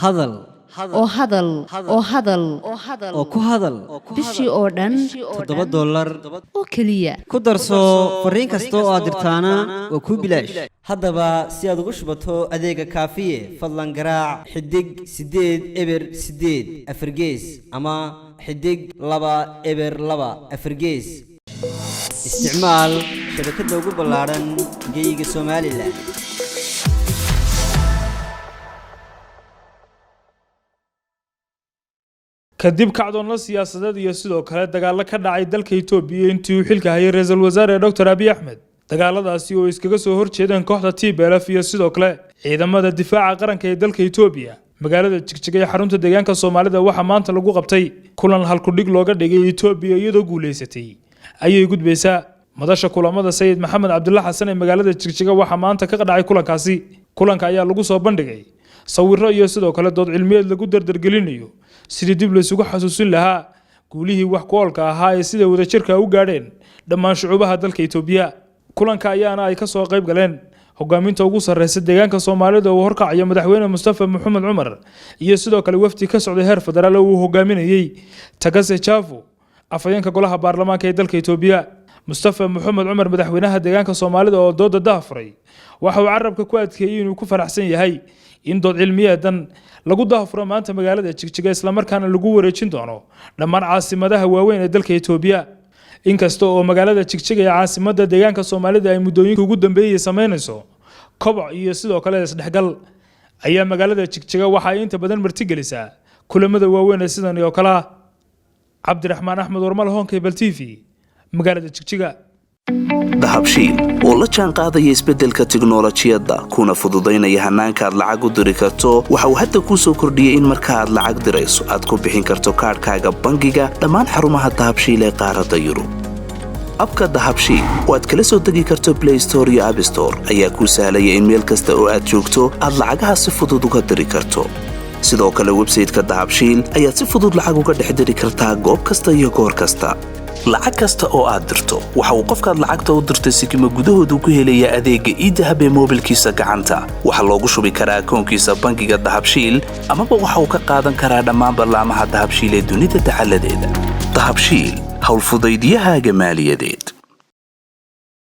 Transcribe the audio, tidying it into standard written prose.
hadal oo hadal oo hadal oo ku hadal bishii oo dhan $7 oo kaliya ku darso fariin kasta oo aad dirtaana waa ku bilaash haddaba si aad ugu shubato adeega kaafiye fadlan garaac xidig 8 eber 8 afargees ama xidig 2 eber 2 afargees isticmaal shabakadda ugu ballaaran geyga Soomaaliland kadib kacdoon siyaasadeed iyo sidoo kale dagaal ka dhacay dalka Itoobiya intii uu xilka hayay ra'iisul wasaare Dr. Abiy Ahmed dagaaladaasi oo iskaga soo horjeedeen kooxda TPLF iyo sidoo kale ciidamada difaaca qaranka ee dalka Itoobiya magaalada Jigjiga ee xarunta deegaanka Soomaalida waxa maanta lagu qabtay kulan hal ku dhig looga dhigay Itoobiya iyadoo guuleysatay ayay gudbaysaa madasha kulamada Sayid Maxamed Cabdulla Xasan ee magaalada Jigjiga waxa maanta ka dhacay kulanka ayaa lagu soo bandhigay sawirro iyo sidoo kale dood cilmiyeed lagu dardargelinayo sidii dib loo isugu xasuusin lahaa guulihii wax ku oolka ahaa ee sida wadajirka u gaadheen dhammaan shucuubaha dalka Itoobiya kulanka ayaana ay ka soo qayb galeen hogaaminta ugu sarreeyay deegaanka Soomaalida oo horkacaya madaxweyne Mustafa Maxamed Umar iyo sidoo kale wafdi ka socday heer federaal oo uu hogaaminayay Tagase Chafu afayeenka golaha baarlamaanka ee dalka Itoobiya Mustafa Maxamed Umar madaxweynaha deegaanka Soomaalida oo dooda daahfuray waxa uu carabka ku adkeeyay inuu ku faraxsan yahay in dood cilmiyeedan lagu daahfuro maanta magaalada Jigjiga isla markaana lagu wareejin doono dhammaan caasimadaha waaweyn ee dalka Itoobiya inkasta oo magaalada Jigjiga ee caasimada deegaanka Soomaalida ay muddooyinka ugu dambeeyay sameynayso koboc iyo sidoo kale isdhexgal ayaa magaalada Jigjiga waxa ay inta badan martigelisaa kulamada waaweyn ee sidan oo kala Cabdiraxmaan Axmed Warmal Honkebel TV magaalada Jigjiga dahabshiil oo la jaan qaadaya isbeddelka tiknoolajiyadda kuna fududeynaya hanaanka aad lacag u diri karto waxa uu hadda kuu soo kordhiyay in marka aad lacag dirayso aad ku bixin karto kaarkaaga bangiga dhammaan xarumaha dahabshiil ee qaaradda Yurub abka dahabshiil oo aad kala soo degi karto Play Store iyo App Store ayaa kuu sahlaya in meel kasta oo aad joogto aad lacagaha si fudud uga diri karto sidoo kale website-ka dahabshiil ayaad si fudud lacag uga dhex diri kartaa goob kasta iyo goor kasta lacag kasta oo aad dirto waxa uu qofkaad lacagta u dirtay sikimo gudahoodu ku helayaa adeegga e-dahab ee moobilkiisa gacanta waxa loogu shubi karaa akoonkiisa bangiga dahabshiil amaba waxa uu ka qaadan karaa dhammaan barnaamijyada dahabshiil ee dunida taxalladeeda dahabshiil hawl fudaydiyahaaga maaliyadeed